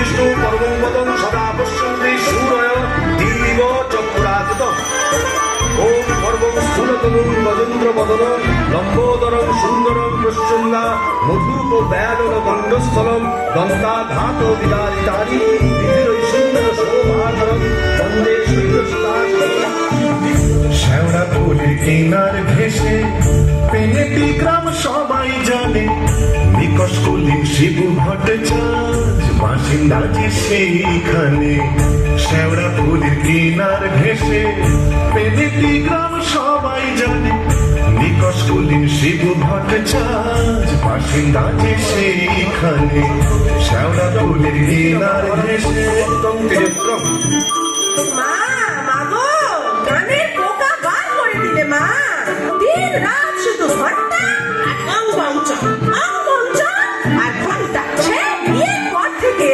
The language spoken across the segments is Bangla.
বিষ্ণু পরমং পদং সদা পশ্যন্তি সূরয় দিলিব চক্ষুরাততম। ওম পরমং স্থূলতনুং গজেন্দ্র বদনং লম্বোদরং সুন্দরং প্রচ্ছন্দা মধুপ ব্যাদন গণ্ডস্থলম দন্তাঘাত বিদারিতারি বিধিরৈষুন্দর শোভাধরং বন্দে শৈলসুতা। শ্যাওড়া ফুলের কিনার ঘেসে পেনেটি গ্রাম সবাই জানে, নিকষ কুলীন শিবু ভট্টাচার্য বাসিন্দা যে সেইখানে। শ্যাওড়া ফুলের কিনার ঘেসে পেনেটি গ্রাম সবাই জানে, নিকষ কুলীন শিবু ভট্টাচার্য বাসিন্দা যে সেইখানে। শ্যাওড়া ফুলের কিনার ঘেসে মা, মা গো, কানের পোকা বার করে দিলে মা। দিন রাত শুধু ঘন্টা আর আংবাঞ্চা, আংবাঞ্চা আর ঘন্টা। সে বিয়ের পর থেকে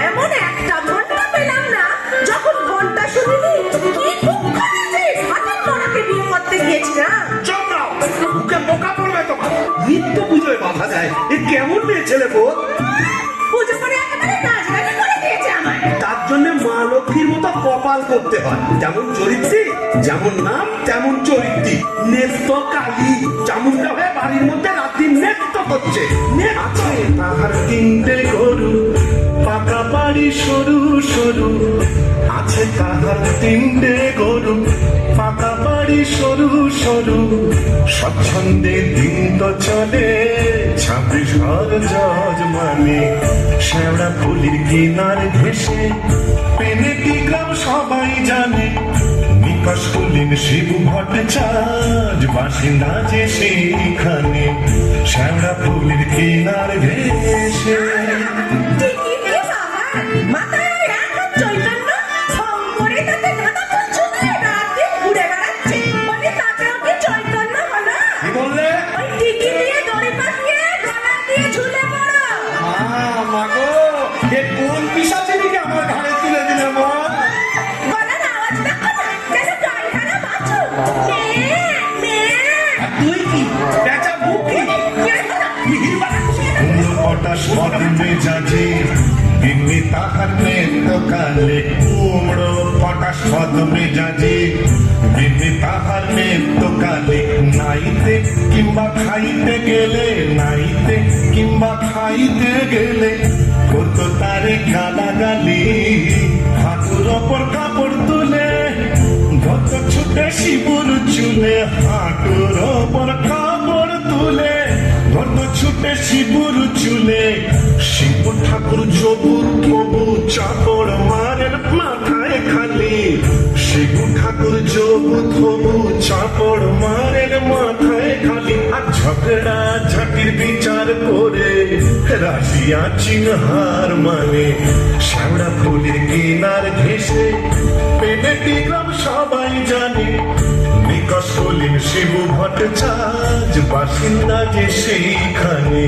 এমন একটা ঘন্টা পেলাম না যখন ঘন্টা শুনিনি। কি দুঃখ যে হাতের মরাকে বিয়ে করতে গিয়েছিলাম। চমড়াও মুখে পোকা পড়বে তোমার। নিত্য পুজোয় বাধা দেয়, এ কেমন মেয়ে ছেলে গো? পুজো করে একেবারে নাচ গানি করে দিয়েছে আমার। তার জন্য মা লক্ষ্মীর মতো কপাল করতে হয়। যেমন চরিত্রী, যেমন নাম তেমন চরিত্রী। নেত্য কালী চামুন্ডা হয়ে বাড়ির মধ্যে রাত্রি নেত্য করছে। আছে তাহার তিনটে গরু, পাকা বাড়ি সরু সরু। আছে তাহার তিনটে গরু, পাকা বাড়ি সরু সরু। স্বচ্ছন্দে দিন তো চলে 26 ঘর যজমানে। শ্যাওড়া ফুলের কিনার ঘেসে পেনেটি গ্রাম সবাই জানে, নিকষ কুলীন শিবু ভট্টাচার্য বাসিন্দা যে সেইখানে। শ্যাওড়া ফুলের কিনার ঘেসে ঠিকই দিয়ে বাবা, মাথায় এখন চৈতন্য ভং করে তাতে গাঁদা ফুল ঝুলিয়ে রাতদিন ঘুরে বেড়াচ্ছে। বলি তাতেও কি চৈতন্য হলো? কি বললে? ওই টিকি দিয়ে দড়ি পাকিয়ে গলা দিয়ে ঝুলে পড়ো। মা গো, এ কোন পিশাচিনীকে আমার ঘাড়ে তুলে দিলে মা? গলার আওয়াজ দেখো না, যেন গাইহারা বাছুর। মেয়ে, মেয়ে। আর তুই কি পেঁচা বুকি? মিহির বানাচ্ছি। পটাশ মদ মেজাজে বিন্নি তাহার নেত্য কালে। কুমড়ো পটাশ মদ মেজাজে বিন্নি তাহার নেত্য কালে। নাইতে কিংবা খাইতে গেলে, নাইতে কিংবা খাইতে গেলে কত তারে গালাগালি। হাঁটুর ওপর কাপড় তুলে ধত ছুটে শিবুর চুলে। হাঁটুর ওপর কাপড় তুলে ধত ছুটে শিবুর চুলে। শিব ঠাকুর যবুর তবু চাপড় মারেন মাথায় খালি। শিব ঠাকুর যবু তবু চাপড় মারেন মাথায় খালি। আর ঝগড়া ঝাঁটির বিচার করে রাশিয়া চিনহার মানে। শ্যাওড়া ফুলের কিনার ঘেসে পেনেটি গ্রাম সবাই জানে, নিকষ কুলীন শিবু ভট্টাচার্য বাসিন্দা যে সেইখানে।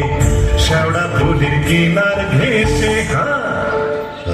শ্যাওড়া ফুলের কিনার ঘেসে